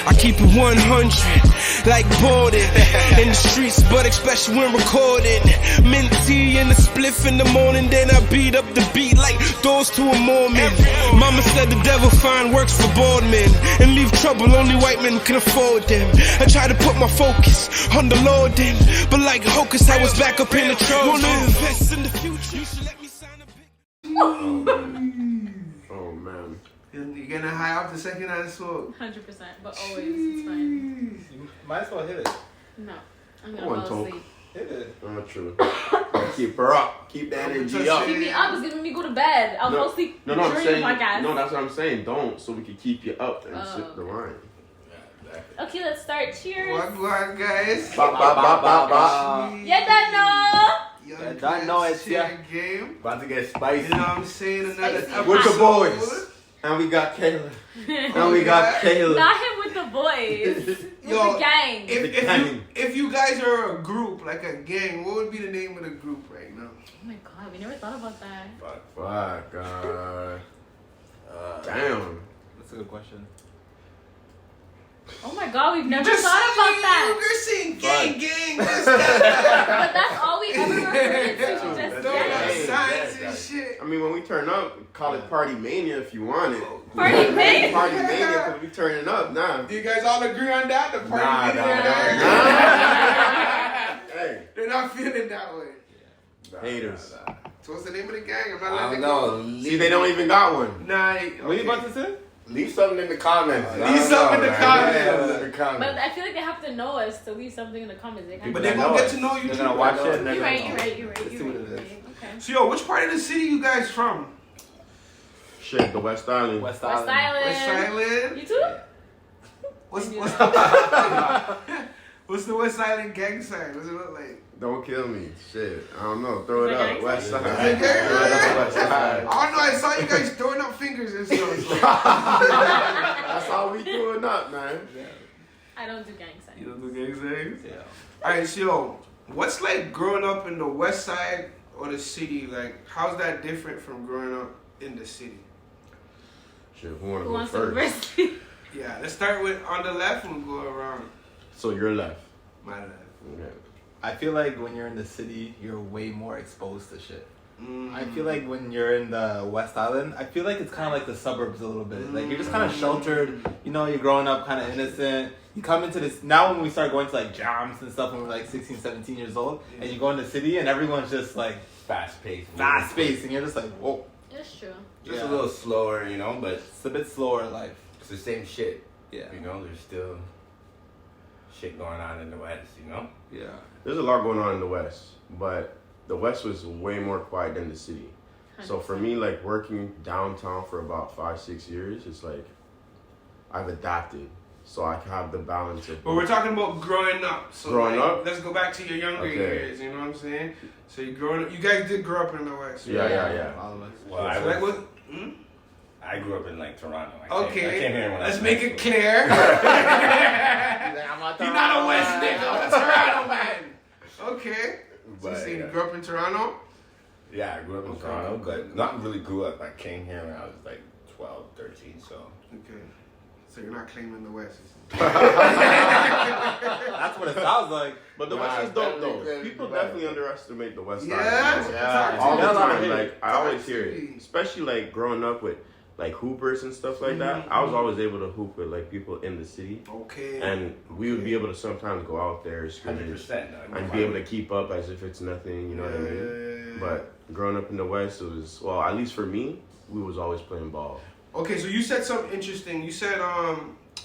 I keep it 100, like Borden. In the streets, but especially when recording. Mint tea and a spliff in the morning, then I beat up the beat like doors to a Mormon. Mama said the devil find works for bored men and leave trouble only white men can afford them. I try to put my focus on the Lord then, but like Hocus, I was back up in the Trojan. Wanna invest in the future, you should let me sign a big... Oh man. You're getting high off the second I smoke. 100%, but always, it's fine. You might as well hit it. No, I'm gonna fall asleep. Hit it. Not true. Keep her up. Keep the energy up. Keep me up, it's giving me go to bed. I'll fall asleep I'm during saying, the podcast. no, that's what I'm saying. Don't, so we can keep you up and sip the wine. Okay, let's start. Cheers. What, guys? Ba, ba, ba, ba, ba. Yeah, don't know. Young don't know it's game. About to get spicy. You know what I'm saying? Another Spicy. episode. With the boys. And we got Kayla. And we got Kayla. Not him with the boys. With Yo, the gang. If you guys are a group, like a gang, what would be the name of the group right now? Oh my god, we never thought about that. Fuck. Damn. That's a good question. Oh my god, we've never thought about that. You're saying gang, But that's all we ever referred to. Just gang. science and shit. I mean, when we turn up, call it Party Mania if you want it. Party Mania? Party Mania because we turning up now. Do you guys all agree on that? The party Nah. Hey. They're not feeling that way. Haters. So what's the name of the gang? I'm not I letting don't it know. See, they don't even got one. go. Nah. What are you about to say? Leave something in the comments. Leave something in the comments. But I feel like they have to know us to leave something in the comments. But they're gonna get to know you They're too. gonna watch it and they're You're gonna right. Let's see what it is. Okay. So yo, which part of the city you guys from? Shit, the West Island. West West Island. Island. West Island. You too? What's the West Island gang sign? What's it look like? Don't kill me. Shit. I don't know. Throw it Is it up. gang West Is Side. it gang? West Side. I don't know. I saw you guys throwing up fingers and stuff. So. That's all we doing up, man. I don't do gang signs. You don't do gang signs? Yeah. Alright, so yo, what's like growing up in the West Side or the city? Like, how's that different from growing up in the city? Shit, who wanna Who go wants to go first? first? Yeah, let's start with on the left and we'll go around. So you're left. My left. Okay. I feel like when you're in the city, you're way more exposed to shit. Mm. I feel like when you're in the West Island, I feel like it's kind of like the suburbs a little bit. Like you're just kind of sheltered. You know, you're growing up kind of innocent. You come into this now when we start going to like jams and stuff when we're like 16, 17 years old, and you go in the city and everyone's just like fast paced, and you're just like, whoa. It's true. Just a little slower, you know, but It's a bit slower in life. it's the same shit. Yeah. You know, there's still shit going on in the West, you know? Yeah. There's a lot going on in the West, but the West was way more quiet than the city. So for me, like working downtown for about 5-6 years, it's like I've adapted. So I have the balance of. But we're talking about growing up. So Growing like, up? let's go back to your younger years. You know what I'm saying? So you growing up. You guys did grow up in the West. Right? Yeah. All of us. Well, So like what? I grew up in like Toronto. I Okay. came here when I Let's was make in it school. clear. You're You're not a West nigga. I'm a Toronto man. Okay. So you But, say you yeah. grew up in Toronto? Yeah, I grew up in Okay. Toronto, but not really grew up. I came here when I was like 12, 13, so. Okay. So you're not claiming the West. That's what it sounds like. But the West is dope though. People definitely underestimate the West Side. Yeah. All the Yeah. time. Like I always Talk hear to it, me. especially like growing up with like hoopers and stuff like that. I was always able to hoop with like people in the city, Okay. and we would be able to sometimes go out there scrimmage 100%. and be able to keep up as if it's nothing. You know what I mean? Yeah. But growing up in the West, it was at least for me, we was always playing ball. Okay, so you said something interesting. You said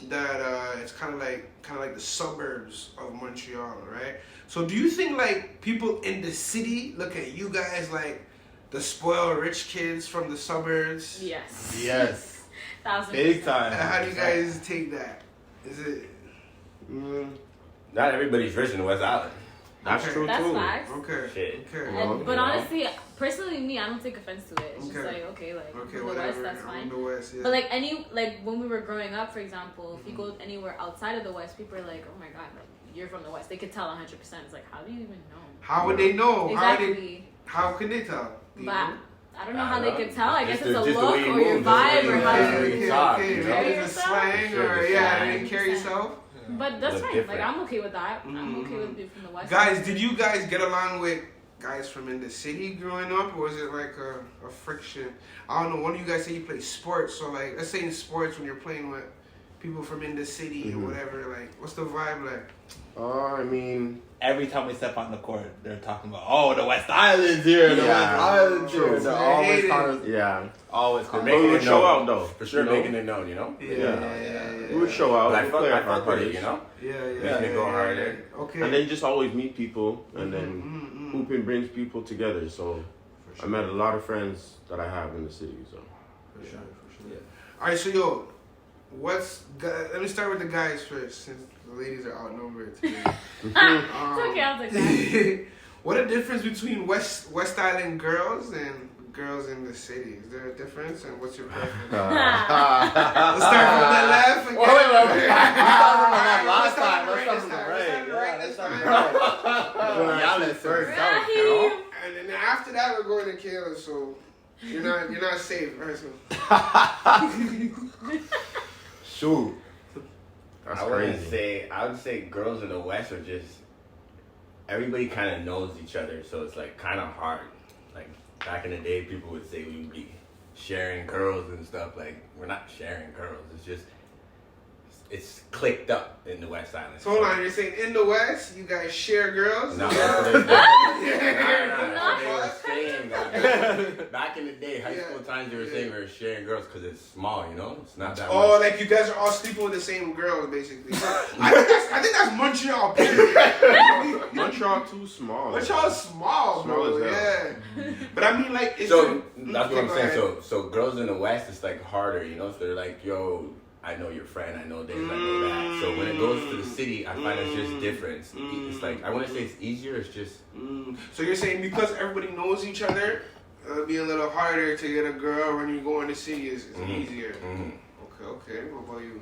that it's kind of like the suburbs of Montreal, right? So do you think like people in the city look at you guys like the spoiled rich kids from the suburbs? Yes. Yes. 1000%. Big time. And how do you guys take that? Is it Not everybody's rich in the West Island. That's Okay. true That's too. facts. okay? Shit. Okay. And, but you know? honestly, personally, me, I don't take offense to it. It's just Okay. like, okay, like, Okay, the whatever. West, that's I'm fine. in the West, yeah. But like when we were growing up, for example, if you go anywhere outside of the West, people are like, oh my god, like you're from the West. They could tell 100%. It's like, how do you even know? How would they know? Exactly. How can they tell? Do you But know? I don't know how they could tell. I guess Just it's a the look way you or your move, just the way vibe you or move. how Yeah. you you talk, you know? Maybe Carry it's the yourself? slang Sure, or the yeah, slang. you didn't carry yourself. But that's Look fine. different. Like I'm okay with that. I'm okay with being from the West. Guys, did you guys get along with guys from in the city growing up, or was it like a friction? I don't know. One of you guys say you play sports, so like, let's say in sports when you're playing with people from in the city or whatever, like, what's the vibe like? I mean, Every time we step on the court, they're talking about, oh, the West Island's here, the Yeah. West Island's True. here. They're They always hate it. calling us, yeah, always They're calling But we making would it show known. out though. For sure, you know? making it known, you know? We would show out. But I we'd fuck play I our fuck with it, parties. you know? Yeah, Makes me go harder. Okay. And then you just always meet people, and then hooping brings people together. So I met a lot of friends that I have in the city. So For sure. All right, so yo, let me start with the guys first, since the ladies are outnumbered today. It's okay, I'll take that. What a difference between West Island girls and girls in the city. Is there a difference, and what's your preference? Let's start from the left. Again. Wait. Let's Last start time. from the Let's right start this from the time. right. Let's Let's start start from from the the right right. this time. Y'all listen. Rahim. And then after that, we're going to Kayla. So you're not safe, right? So. Shoot. that's I crazy. would say girls in the West are just, everybody kind of knows each other, so it's like kind of hard. Like back in the day, people would say we would be sharing girls and stuff. Like we're not sharing girls. It's just, it's clicked up in the West Island. So hold on, you're saying in the West, you guys share girls? No, that's what they Yeah. they were saying that. Back in the day, high school Yeah. times, they were saying we were sharing girls because it's small, you know? It's not that Oh, much. like you guys are all sleeping with the same girls, basically. So, I think that's Montreal. Period. Montreal too small. Montreal's small, bro. Small as hell. Yeah. But I mean, like, it's So, that's what I'm Go saying. ahead. So girls in the West, it's like harder, you know? So they're like, yo, I know your friend, I know this, I know that. So when it goes to the city, I find it's just different. It's like, I wouldn't say it's easier, it's just, So you're saying because everybody knows each other, it'll be a little harder to get a girl when you go in the city. It's easier. Okay. What about you?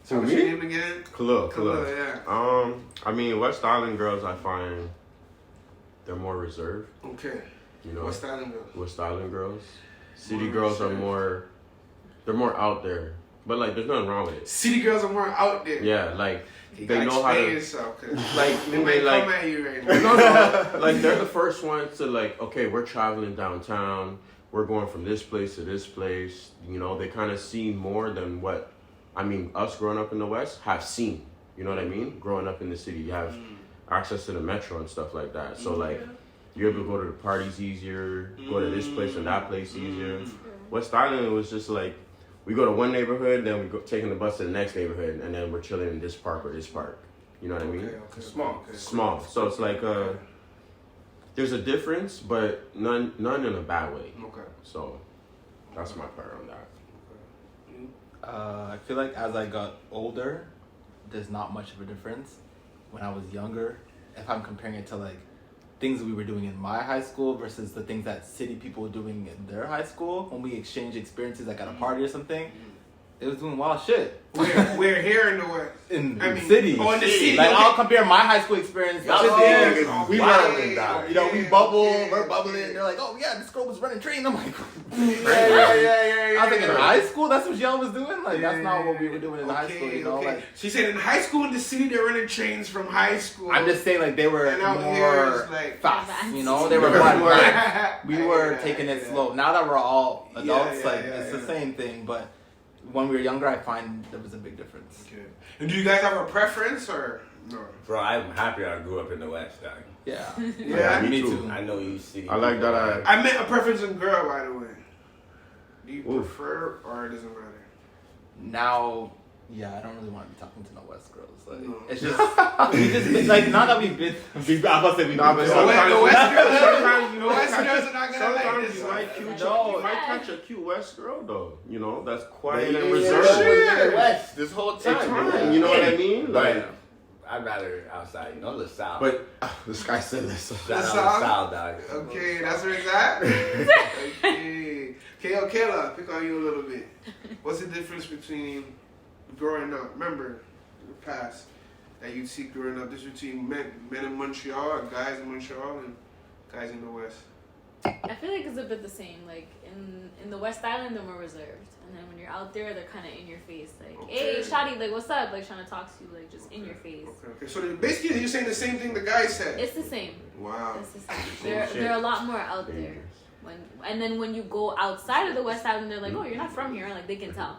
So what's your name again? Khalil. Yeah. I mean, West Island girls, I find they're more reserved. Okay. You know, West Island girls. West Island girls. City More girls are reserved. they're more out there. But like, there's nothing wrong with it. City girls are more out there. Yeah, like You they gotta know how explain to. yourself, 'cause Like they when might they like. come at you right now. No, like they're the first ones to like. Okay, we're traveling downtown. We're going from this place to this place. You know, they kind of see more than what. I mean, us growing up in the West have seen. You know what I mean? Growing up in the city, you have access to the metro and stuff like that. So like, you're able to go to the parties easier, go to this place and that place easier. West Island, it was just like, we go to one neighborhood, then we go taking the bus to the next neighborhood, and then we're chilling in this park or this park. You know what I mean? Okay. small. Small. So it's like, there's a difference, but none in a bad way. Okay. So that's my part on that. I feel like as I got older, there's not much of a difference. When I was younger, if I'm comparing it to like things we were doing in my high school versus the things that city people were doing in their high school, when we exchanged experiences like at a party or something, it was doing wild shit. We're here in the West. In I the mean, city. oh, in the city, Like, okay. I'll compare my high school experience to Y'all theirs. niggas We wildin', were, dog. you know, we bubble, we're bubbling. They're like, oh yeah, this girl was running train. I'm like, Yeah. I was thinking in high school, that's what y'all was doing? Like, that's not what we were doing in high school, you know? Okay. Like, She said in high school in the city they're running trains from high school. I'm just saying, like, they were And out here more it's like- fast, you know? They were They were more more- advanced. We I were hear that, taking I it hear slow. Now that we're all adults, yeah, it's the same thing, but when we were younger, I find there was a big difference. Okay. And do you guys have a preference or no? Bro, I'm happy I grew up in the West, dog. Yeah. Yeah, Me me too. too. I know you city. I like that. I meant a preference in girl, by the way. Do you Oof. prefer or it doesn't matter? Now, yeah, I don't really want to be talking to no West girls. Like, No. it's just, we just, like, not that we've been, I'm about to say we've Nah, been. but The West girls, sometimes you the know, West girls are not gonna like sometimes this. you might catch No. you might catch a cute West girl though. You know, that's quiet But and you reserved. was in the West this whole time. Time, you know what I mean? Like, But I'd rather outside, you know, the South. but this guy said this. Shout The out South? the South, dog. Okay, that's where it's at? Okay. Kayla, pick on you a little bit. What's the difference between growing up? Remember, the past that you'd see growing up, this between men in Montreal, or guys in Montreal, and guys in the West. I feel like it's a bit the same. Like in the West Island, they're more reserved, and then when you're out there, they're kind of in your face. Like, hey, shawty, like, what's up? Like, trying to talk to you, like, just in your face. Okay. So basically, you're saying the same thing the guy said. It's the same. Wow. It's the same. They're a lot more out there. And then when you go outside of the West Island, they're like, oh, you're not from here. Like, they can tell.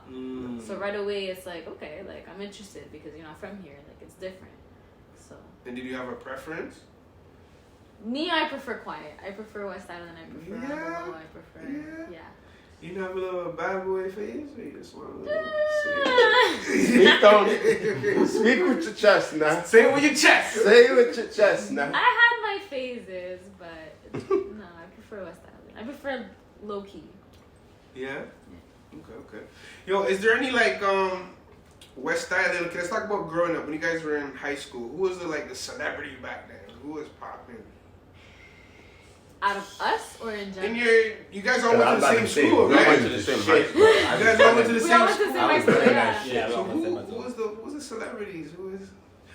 So right away, it's like, okay, like, I'm interested because you're not from here. Like, it's different. So. And did you have a preference? Me, I prefer quiet. I prefer West Island. I prefer Honolulu. I prefer, yeah. You have a little bad boy face, or you just want a little Speak with your chest now. Say it with your chest. Say it with your chest now. I had my phases, but no, I prefer West Island. I prefer low key. Yeah. Okay. Yo, is there any like West Island? Okay, let's talk about growing up. When you guys were in high school, who was the celebrity back then? Who was popping? Out of us or in general? You guys all went to the same school, We right? went to the same high school. You guys all went to the We all same went to the school. same high school, yeah. Yeah, So we who went to was the celebrities?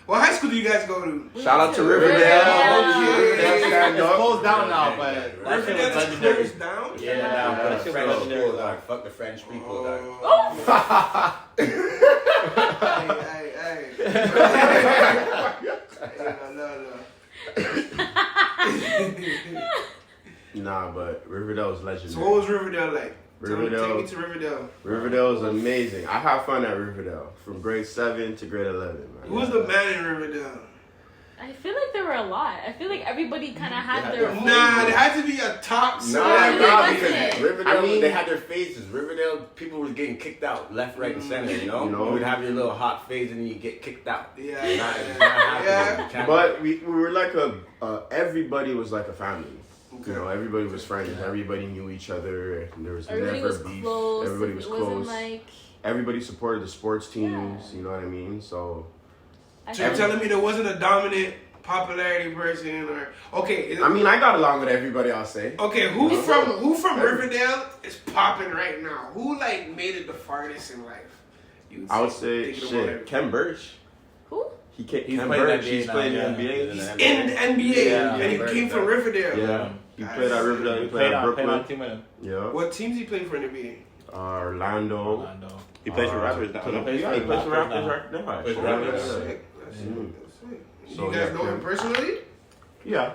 What high school do you guys go to? Shout out to Riverdale. Yeah. Stand It's up. closed down now, but that shit was Riverdale legendary. closed down? Yeah, but that shit was French legendary. people, dog. Fuck the French people, dog. Nah, but Riverdale was legendary. So what was Riverdale like? Riverdale. Take me to Riverdale. Riverdale was amazing. I had fun at Riverdale from grade 7 to grade 11. Man. Who was the man in Riverdale? I feel like there were a lot. I feel like everybody kind of had their own. Nah, there had to be a top Nah, celebrity. because Riverdale, I mean- they had their phases. Riverdale, people were getting kicked out left, right, and center, you know? You would have your little hot phase and then you get kicked out. Yeah, It's not happening. yeah. You can't- But we were like everybody was like a family. Okay. You know, everybody was friends. Everybody knew each other. And there was Everybody never was beef. close. Everybody was It wasn't close. like. Everybody supported the sports teams. Yeah. You know what I mean? So So you're telling me there wasn't a dominant popularity person, or okay? I mean, I got along with everybody. I'll say. Okay, who from Riverdale is popping right now? Who like made it the farthest in life? I would say Thinking about it. Ken Burch. Who? He's playing Ken the Burch. NBA He's now, playing yeah. the NBA. He's in the NBA, Yeah. and he came from Riverdale. Yeah. He played at Riverdale. He He played at played on Brooklyn. team with him. Yeah. What teams he playing for in the NBA? Orlando. Orlando. He plays for Raptors now. Yeah, he plays for Raptors Raptors now. right now. Plays for Oh, Raptors. that's Yeah. sick. That's sick. That's sick. So, You guys yeah, know him Ken. personally? Yeah.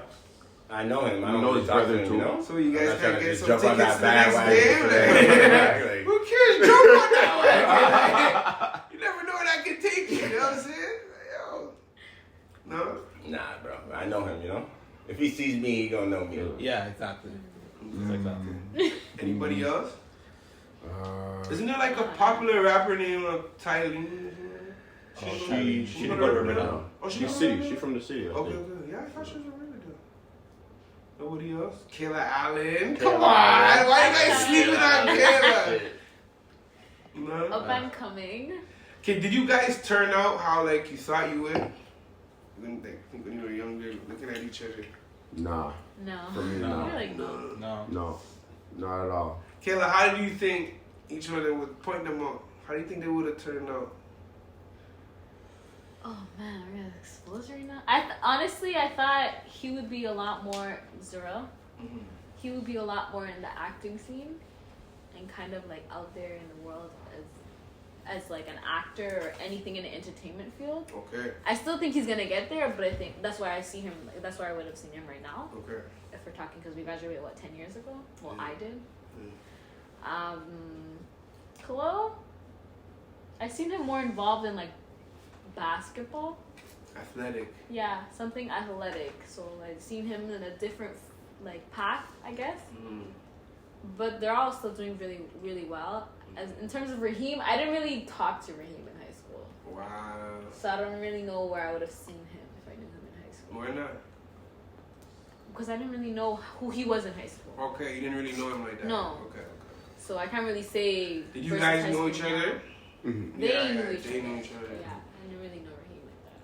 I know him. I You don't know really his talk to brother him, too. you know? So you I'm guys not trying can to get just some jump on tickets that to the next bandwagon. game. Like, Who cares? Jump on that one. You never know where that can take you. You know what I'm saying? Yo. No. Nah, bro. I know him, you know? If he sees me, he gonna know me. Yeah, exactly. Anybody else? Isn't there like a popular rapper named Tylene? She go to Riverdale. Oh, She's city. She's from the city. I Okay, think. good. Yeah, I thought she was a Riverdale. Nobody else? Kayla Allen. Come on. Why you guys sleeping on Kayla? No. Up and coming. Okay, did you guys turn out how like you thought you would? When you were younger, looking at each other. Nah. No. For me, No. You're like, no. No. No. Not at all. Kayla, how do you think each other would point them out? How do you think they would have turned out? Oh man, I'm gonna expose right now. Honestly, I thought he would be a lot more Zero. He would be a lot more in the acting scene, and kind of like out there in the world as like an actor or anything in the entertainment field. Okay. I still think he's gonna get there, but I think that's why I see him. That's where I would have seen him right now. Okay. If we're talking, because we graduated 10 years ago. Well, Yeah. I did. Chloe, I seen him more involved in like basketball. Athletic. Yeah, something athletic. So I've seen him in a different like path, I guess. But they're all still doing really, really well. As in terms of Raheem, I didn't really talk to Raheem in high school, Wow. so I don't really know where I would have seen him if I knew him in high school. Why not? Because I didn't really know who he was in high school. Okay, you didn't really know him like that. No. Okay. So I can't really say. Did you versus guys high know school each now. other? Mm-hmm. They Yeah, knew yeah, each they other. knew each other. Yeah, I didn't really know Raheem like that.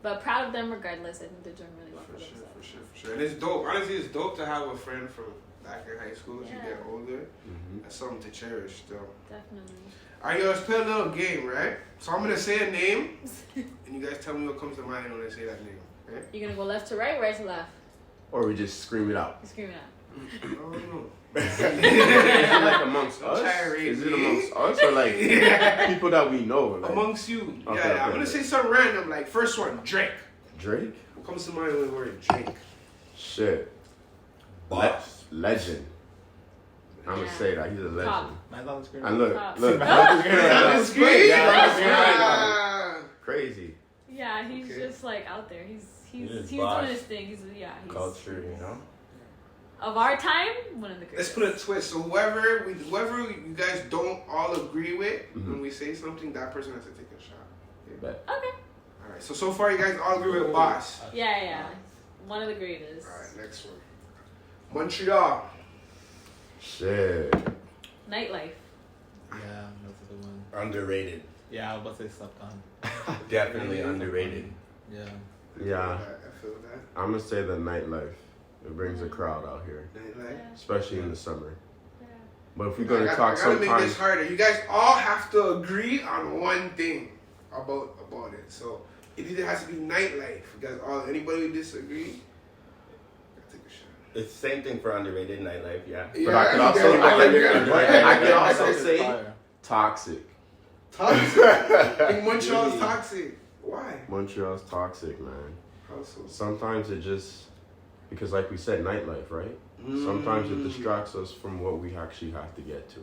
But proud of them regardless. I think they're doing really well for, For sure, themselves. for sure, for sure. And it's dope. Honestly, it's dope to have a friend from back in high school as you Yeah. get older. Mm-hmm. That's something to cherish still. Definitely. Alright, yo, let's play a little game, right? So I'm gonna say a name, and you guys tell me what comes to mind when I say that name. Okay? You're gonna go left to right, right to left. or we just scream it out? Scream it out. I don't know. Is it like amongst us? Tirade, Is it me. amongst us or like people that we know? Like, Amongst you. Okay, Yeah, I'm okay. gonna say something random. Like first one, Drake. Drake? What comes to mind when the word Drake? Shit. Boss. Legend. I'm gonna Yeah. say that he's a legend. Top. Man's on the screen. And look, Top. look. That's great. Yeah. Crazy. Yeah, he's Okay. just like out there. He's He's doing boss. his thing. He's Culture, you know? of our time, one of the Let's greatest. put a twist. So whoever you guys don't all agree with, Mhm. when we say something, that person has to take a shot. Bet. Okay. All right. So far you guys all agree with Boss. Yeah. One of the greatest. All right. Next one. Montreal. Shit. Nightlife. Yeah, that's a good one. Underrated. Yeah, I was about to say slept on. Definitely underrated. Yeah. Yeah. I feel that. I'm gonna say the nightlife. It brings a crowd out here, Nightlife. especially in the summer. Yeah. But if we're I gonna talk gotta make this sometimes, harder. You guys all have to agree on one thing about it. So it either has to be nightlife. You guys all anybody who disagree, gotta take a shot. It's the same thing for underrated nightlife, yeah. but I could also, I could also say Fire. toxic. Toxic. I think Montreal's toxic. Why? Montreal's toxic, man. How so? Sometimes it just because, like we said, nightlife, right? Sometimes it distracts us from what we actually have to get to.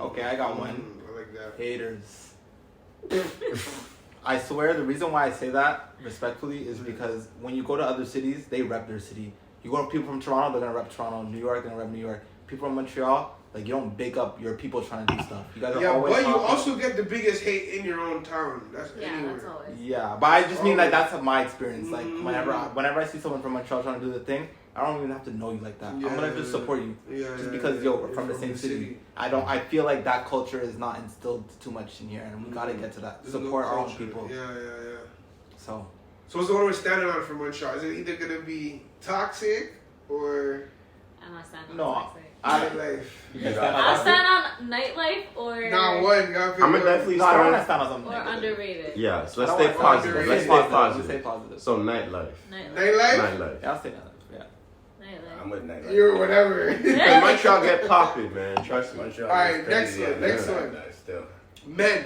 Okay, I got one. I like that. Haters. I swear the reason why I say that respectfully is because when you go to other cities, they rep their city. You go to people from Toronto, they're gonna rep Toronto. New York, they're gonna rep New York. People from Montreal, like you don't big up your people trying to do stuff. You guys are Yeah, always but you talking- also get the biggest hate in your own town. That's Yeah, anywhere. that's always. Yeah, but I just mean like that's my experience. Like Mm. whenever I see someone from Montreal trying to do the thing, I don't even have to know you like that. I'm gonna just support you. Yeah, Just yeah, because yeah. yo, we're You're from the same city. I feel like that culture is not instilled too much in here, and we gotta get to that. There's no Support our own culture. people. Yeah. So So what's the one we're standing on for Montreal? Is it either gonna be toxic or I'm not standing No, on toxic. nightlife? you can stand on I'll that. stand on nightlife or Not one. You gotta pick I'm one. gonna definitely No, I don't want to start. stand on something. or negative. underrated. Yeah, so let's I stay don't want- positive. underrated. Let's stay Let's positive. stay positive. So nightlife. Nightlife. Nightlife? Nightlife. Yeah, I'll stay nightlife. Yeah. I'm with nightlife. You whatever. Cause Montreal get popping, man. Trust me. Montreal Alright, is next crazy one, at next that one. night Still. Men.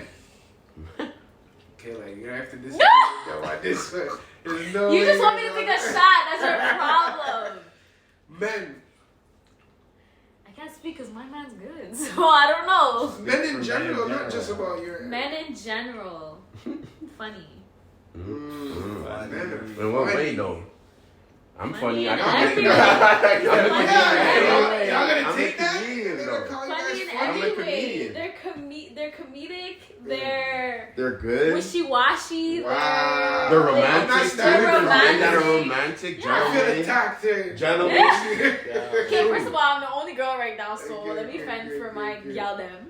Okay, like you have to disagree with them on this one. There's no You way just want me to you're take a gonna- shot. That's your problem. Men. I can't speak because my man's good, so I don't know. Men in for general, men in not just general. about your Men in general, funny. Men are In what funny. way though? I'm Funny funny. I in can every make way. Y'all gonna I'm take a that? comedian, They're though. gonna call you Funny guys in funny? I'm a every way. comedian. They're comedic. They're They're good. wishy-washy. Wow. They're I'm romantic not too. standing They're for men that are romantic. romantic. Yeah. I feel Gentlemen. attacked here. Gentlemen. Okay, first of all, I'm the only girl right now, so Okay, let me okay, fend okay, for okay, my okay. gal them.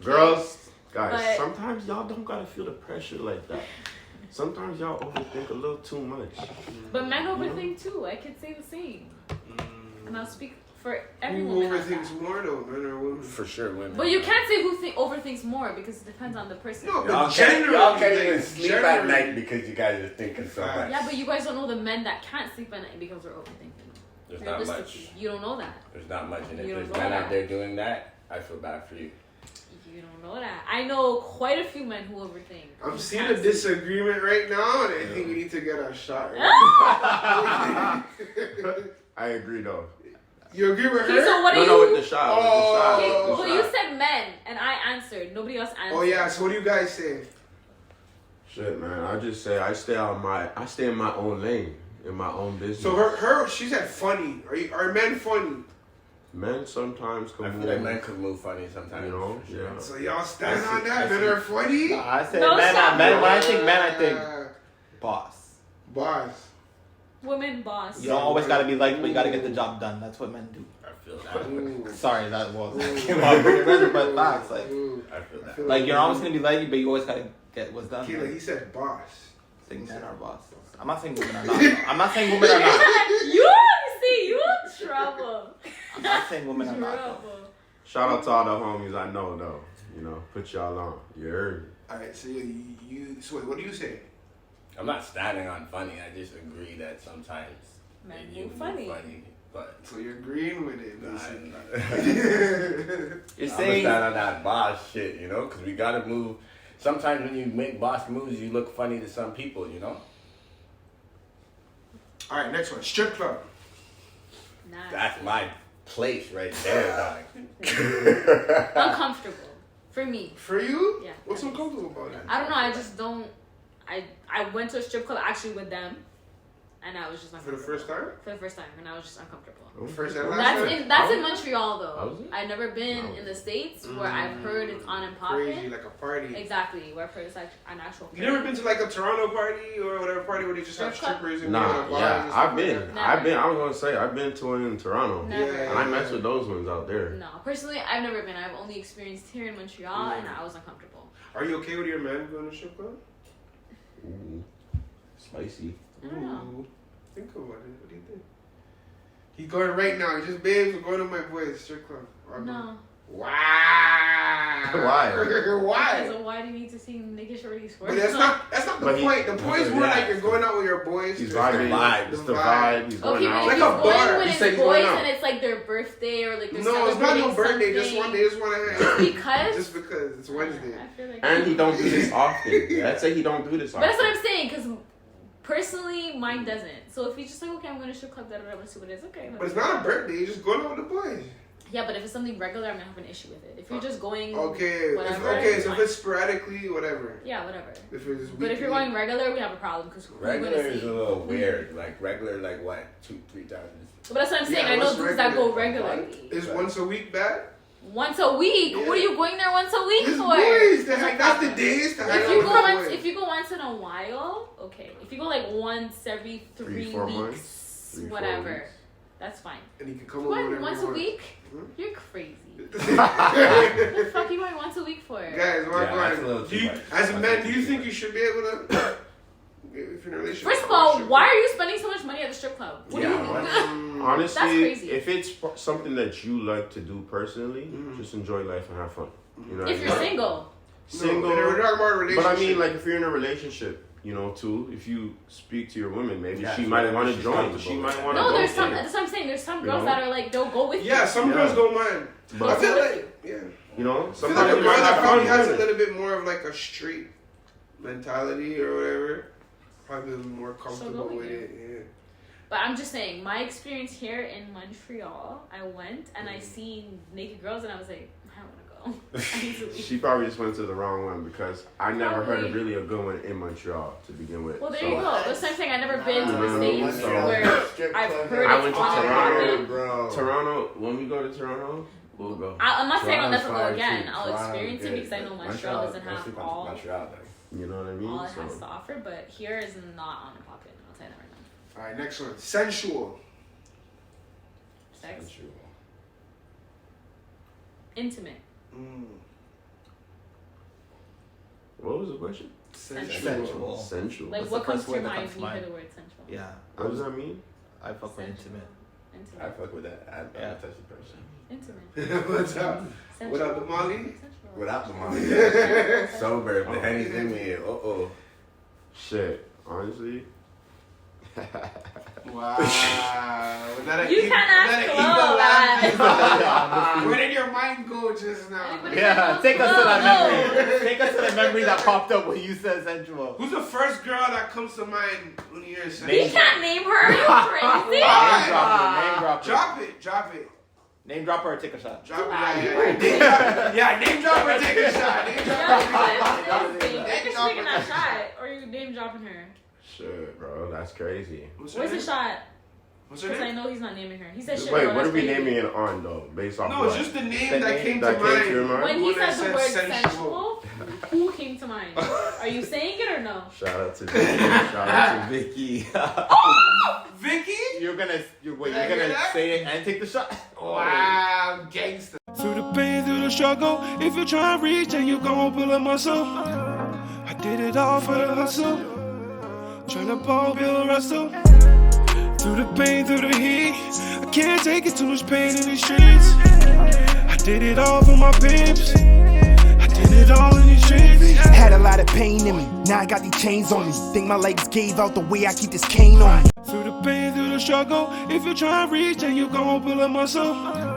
Girls, guys, But- sometimes y'all don't gotta feel the pressure like that. Sometimes y'all overthink a little too much. But men overthink too. I could say the same, and I'll speak for Who every woman. on overthinks that. more though, men or women? For sure, women. But you can't say who overthinks more because it depends on the person. No, but Y'all generally, can't even like, sleep at generally. night because you guys are thinking so much. Yeah, but you guys don't know the men that can't sleep at night because they're overthinking. There's not Realistically, much. you don't know that. There's not much. And if You don't there's know men that. out there doing that, I feel bad for you. You don't know that. I know quite a few men who overthink. I'm Who seeing can't a sleep. disagreement right now, and I think we need to get a shot. Right? I agree though. You agree with Okay, her? so what do No, you? no, with the shot. Oh. With Okay, the shot. well, With you the shot. said men, and I answered. Nobody else answered. Oh yeah. So what do you guys say? Shit, man. I just say I stay in my own lane, in my own business. So she said funny. Are men funny? Men sometimes I come feel like men could move funny sometimes. You know, for sure. yeah. So y'all stand I on see- that? I Men see. are funny. I say No, men. stop. When I think men, I think boss. Boss. Women boss. You don't always gotta be liked, but you gotta get the job done. That's what men do. I feel that. Ooh. Sorry, that was came out pretty random, but facts. Like, Ooh. I feel that. like you're always gonna be liked, but you always gotta get what's done. Kayla, he said boss. I think men are boss. I'm not saying women are not. I'm not saying women are not. you see, you in trouble. I'm not saying women are not. though. Trouble. Shout out to all the homies I know though. You know, put y'all on. You heard me. All right. So you. So wait, what do you say? I'm not standing on funny. I just agree that sometimes Men you move move funny. But So you're agreeing with it, nah, basically. You're I'm saying stand on that boss shit, you know, because we gotta move. Sometimes when you make boss moves, you look funny to some people, you know. All right, next one. Strip club. Nah. That's my place right there, dog. Uncomfortable. For me. For you? Yeah. What's uncomfortable about it? I don't know, I just don't. I went to a strip club actually with them, and I was just For the uncomfortable. first time? For the first time, and I was just uncomfortable. First and last time? That's in Montreal How was though. it? I've never been in the States where I've heard it's on and Crazy, popping. like a party. Exactly, where I've heard it's like an actual party. You never been to like a Toronto party or whatever party where they just have Strip club? strippers and Nah, bars and yeah, stuff I've like been. that? Never. I was gonna say, I've been to one in Toronto. Never. Yeah. And I messed with those ones out there. No, personally, I've never been. I've only experienced here in Montreal, and I was uncomfortable. Are you okay with your man going to strip club? Ooh, spicy. I don't know. Ooh. Think about it. What do you think? He's going right now. He just, babes, we're going to my boys' strip club. No. Wow. Why? Why? Because why do you need to see naked shorties for? But that's not the But point. The point is more yeah. like you're going out with your boys. He's to- vibing. vibe. It's the vibe. He's going Okay, but out. if Like he's a going bar. with He his said he's boys going out. and it's like their birthday or like they're No, it's not no celebrating birthday. Just something. one. They just want to. Because Just because it's Wednesday. I feel like And he don't do this often. I'd say he don't do this But often. that's what I'm saying, because personally, mine doesn't. So if he's just like, okay, I'm going to strip club, let's see what it is, okay. But it's not a birthday. You're just going out with the boys. Yeah, but if it's something regular, I'm going to have an issue with it. If you're just going, Okay. whatever. Okay. So if fine. it's sporadically, whatever. Yeah, whatever. If it's But if you're going regular, we have a problem, because who are you Regular going is to a see? little weird. Like regular, like what, 2-3 times. But that's what I'm saying. Yeah, I know what's dudes that go regular? regularly. Is once a week bad? Once a week? Yeah. What are you going there once a week It's for? boys. What's your That's the problem? days to hang If out you with go the once, boys. if you go once in a while, okay. If you go like once every 3 4 weeks, months? 3-4 whatever, weeks. that's fine. And you can come You over going whenever once you a want. week? Hmm? You're crazy. Guys, What the fuck are you going once a week for? what Yeah, that's a little do too you, much. as a That's man, too do you think much. you should be able to? If you're in a relationship. First of all, why are you spending so much money at the strip club? What Yeah, do you what? That's Honestly, crazy. if it's something that you like to do personally, just enjoy life and have fun. You know what If I you're mean? single. Single. No, we're talking about a relationship. But I mean, like, if you're in a relationship, you know, too, if you speak to your woman, maybe Yeah, she so might whatever want to she's join. comfortable She with. might want to No, go. there's some. in. That's what I'm saying. There's some girls know? that are like, they'll go with Yeah, you. some Yeah. girls don't mind. I But, feel like, yeah. you know, I feel like sometimes a you girl might that have probably fun has a with it. little bit more of like a straight mentality or whatever, probably a little more comfortable go with with it. Yeah. But I'm just saying, my experience here in Montreal, I went and I seen naked girls and I was like, I don't want to go. I need to leave. She probably just went to the wrong one because I never heard of Probably. really a good one in Montreal to begin with. Well, there So, you go. That's what I'm saying. I've never been to the Nah, States so- where I've heard I it's went to on and Toronto, popping. bro. Toronto, when we go to Toronto, we'll go. I'm not saying I'll never go Toronto's again. fine, I'll too. experience it Toronto's because I know good. Montreal doesn't don't have sleep on all Montreal, though. You know what I mean? all it So, has to offer. But here is not on and popping. I'll tell you that right now. All right, next one. Sensual. Sex, Sensual. intimate, what was the question? Sensual. Sensual. like What's what the comes first to your word that mind comes to when you hear mind? the word sensual? Yeah. What does that mean? I fuck with Sensual. intimate. I Intimate. fuck with that. I'm Yeah. a touchy person. Intimate. What's up? Sensual. Without the Molly? Sensual. Without the money. Sober. The Henny's in me. Uh-oh. Shit. Honestly. Wow. Was that a You evil- can't ask was that an Chloe evil that. laugh? Where did your mind go just now? Anybody- Yeah, take us to that Whoa. memory. Take us to the memory that popped up when you said sensual. Who's the first girl that comes to mind when you hear You sensual? can't name her. Are you crazy? Why? Name drop her. Name drop her. Drop it. Drop it. Name drop her or take a shot. Drop it. Wow, Yeah, you yeah, are yeah. Name drop, yeah, name drop or take a shot. Name drop or take a shot. Yeah, I guess you're taking that shot, or you name dropping her. Shit, bro. That's crazy. What's her Where's the name? shot? What's her Because I name? know he's not naming her. He said shit. Wait, bro, what are that's we crazy. naming it on, though? Based off No, what? it's just the name The that name came that to came mind. to your mind? When he When I said the said word sensual. sensual, who came to mind? Are you saying it or no? Shout out to Vicky. Shout out to Vicky. Vicky? You're gonna Did I hear gonna that? say it and take the shot. Wow, gangster. Through the pain, through the struggle, if you try and reach and you gon' pull a muscle. I did it all for the hustle, tryna ball, build, rustle. Through the pain, through the heat, I can't take it, too much pain in these streets. I did it all for my peeps, I Did it all in these chains. Had a lot of pain in me, now I got these chains on me. Think my legs gave out the way I keep this cane on me. Through the pain, through the struggle, if you try to reach, then you gon' pull a muscle.